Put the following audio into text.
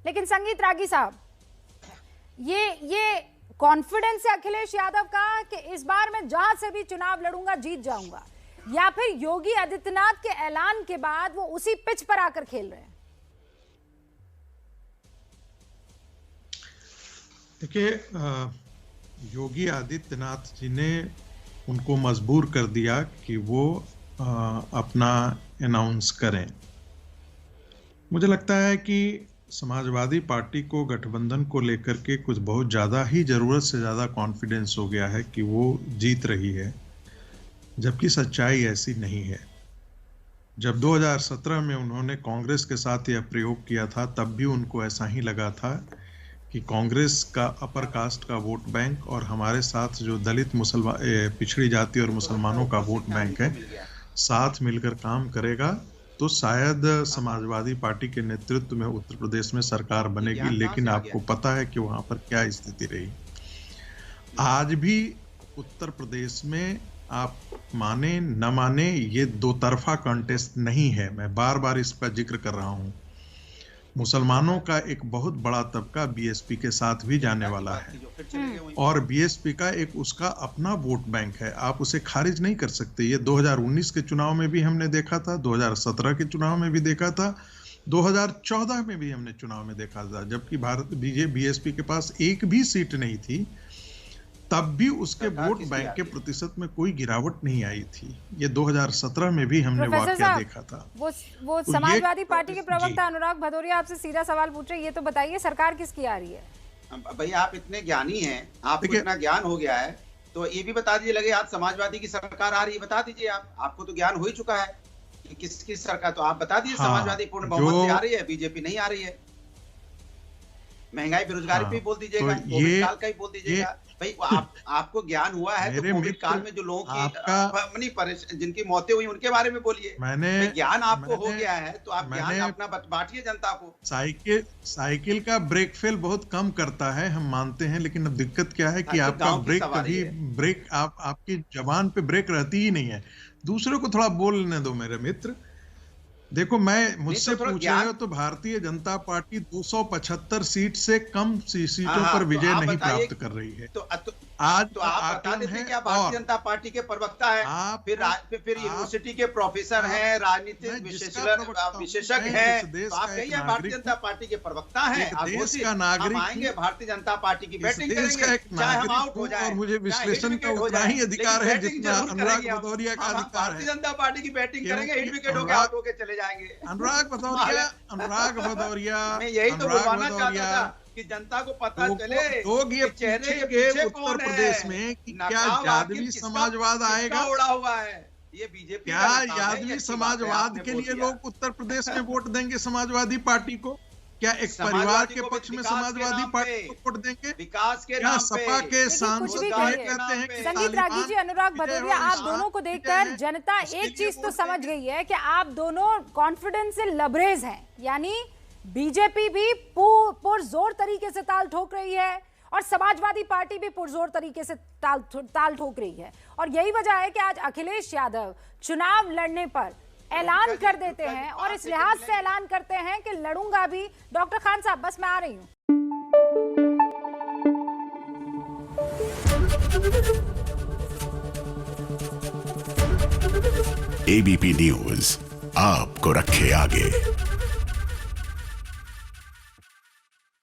लेकिन संगीत रागी साहब, ये कॉन्फिडेंस है अखिलेश यादव का कि इस बार मैं जहां से भी चुनाव लड़ूंगा जीत जाऊंगा, या फिर योगी आदित्यनाथ के ऐलान के बाद वो उसी पिच पर आकर खेल रहे हैं? देखिए, योगी आदित्यनाथ जी ने उनको मजबूर कर दिया कि वो अपना अनाउंस करें। मुझे लगता है कि समाजवादी पार्टी को गठबंधन को लेकर के कुछ बहुत ज़्यादा ही ज़रूरत से ज़्यादा कॉन्फिडेंस हो गया है कि वो जीत रही है, जबकि सच्चाई ऐसी नहीं है। जब 2017 में उन्होंने कांग्रेस के साथ यह प्रयोग किया था, तब भी उनको ऐसा ही लगा था कि कांग्रेस का अपर कास्ट का वोट बैंक और हमारे साथ जो दलित पिछड़ी जाति और मुसलमानों का वोट बैंक है, साथ मिलकर काम करेगा तो शायद समाजवादी पार्टी के नेतृत्व में उत्तर प्रदेश में सरकार बनेगी। लेकिन आपको पता है कि वहां पर क्या स्थिति रही। आज भी उत्तर प्रदेश में आप माने न माने, ये दो तरफा कॉन्टेस्ट नहीं है। मैं बार बार इस पर जिक्र कर रहा हूं। मुसलमानों का एक बहुत बड़ा तबका बीएसपी के साथ भी जाने वाला है और बीएसपी का एक उसका अपना वोट बैंक है। आप उसे खारिज नहीं कर सकते। ये 2019 के चुनाव में भी हमने देखा था, 2017 के चुनाव में भी देखा था, 2014 में भी हमने चुनाव में देखा था। जबकि बीएसपी के पास एक भी सीट नहीं थी, तब भी उसके वोट बैंक के प्रतिशत में कोई गिरावट नहीं आई थी। ये 2017 में भी हमने वाकया देखा था। वो तो समाजवादी पार्टी के प्रवक्ता अनुराग भदौरिया आपसे सीधा सवाल पूछ रहे हैं, ये तो बताइए सरकार किसकी आ रही है? भैया आप इतने ज्ञानी हैं, आपको इतना ज्ञान हो गया है, तो ये भी बता दीजिए, लगे आज समाजवादी की सरकार आ रही है, बता दीजिए। आपको तो ज्ञान हो ही चुका है कि किसकी सरकार, तो आप बता दीजिए। समाजवादी पूर्ण बहुमत से आ रही है, बीजेपी नहीं आ रही है। महंगाई बेरोजगारी पे बोल दीजिएगा, कोविड काल का ही बोल दीजिएगा। भाई आपको ज्ञान हुआ है तो कोविड काल में जो लोगों की जिनकी मौतें हुई उनके बारे में बोलिए। ज्ञान आपको हो गया है तो आप ज्ञान अपना बांटिए जनता को। साइकिल का ब्रेक फेल बहुत कम करता है, हम मानते हैं, लेकिन अब दिक्कत क्या है कि आपका ब्रेक आपकी जबान पे ब्रेक रहती ही नहीं है। दूसरे को थोड़ा बोलने दो मेरे मित्र। देखो, मुझसे पूछ रहे हो तो भारतीय जनता पार्टी 275 सीट से कम सीटों पर विजय नहीं प्राप्त कर रही है। आज तो आप बता देते हैं क्या भारतीय जनता पार्टी के प्रवक्ता है, फिर यूनिवर्सिटी के प्रोफेसर हैं, राजनीतिक विशेषज्ञ हैं, तो आप कहिए भारतीय जनता पार्टी के प्रवक्ता हैं। देश का नागरिक, हम आएंगे भारतीय जनता पार्टी की बैटिंग करेंगे, चाहे हम आउट हो जाए, और मुझे विश्लेषण का उतना ही अधिकार है जितना अनुराग भदौरिया का अधिकार है। भारतीय जनता पार्टी की बैटिंग करेंगे, हिट विकेट होकर आउट होकर चले जाएंगे। अनुराग भदौरिया मैं यही तो बुलवाना चाहता था कि जनता को पता चले लोग ये चेहरे के पीछे उत्तर प्रदेश में कि क्या यादवी समाजवाद आएगा। उड़ा हुआ है ये बीजेपी। क्या यादवी समाजवाद के लिए लोग उत्तर प्रदेश में वोट देंगे समाजवादी पार्टी को? क्या एक परिवार के पक्ष में समाजवादी पार्टी को वोट देंगे? विकास के क्या सपा के सांसद कहते हैं कि संगीत रागी जी, अनुराग भदौरिया, आप दोनों को देखकर जनता एक चीज तो समझ गई है कि आप दोनों कॉन्फिडेंस से लबरेज हैं। यानी बीजेपी भी पुरजोर तरीके से ताल ठोक रही है और समाजवादी पार्टी भी पुरजोर तरीके से ताल ठोक रही है। और यही वजह है कि आज अखिलेश यादव चुनाव लड़ने पर ऐलान कर देते हैं और इस लिहाज से ऐलान करते हैं कि लड़ूंगा भी। डॉक्टर खान साहब, बस मैं आ रही हूं। एबीपी न्यूज आपको रखे आगे।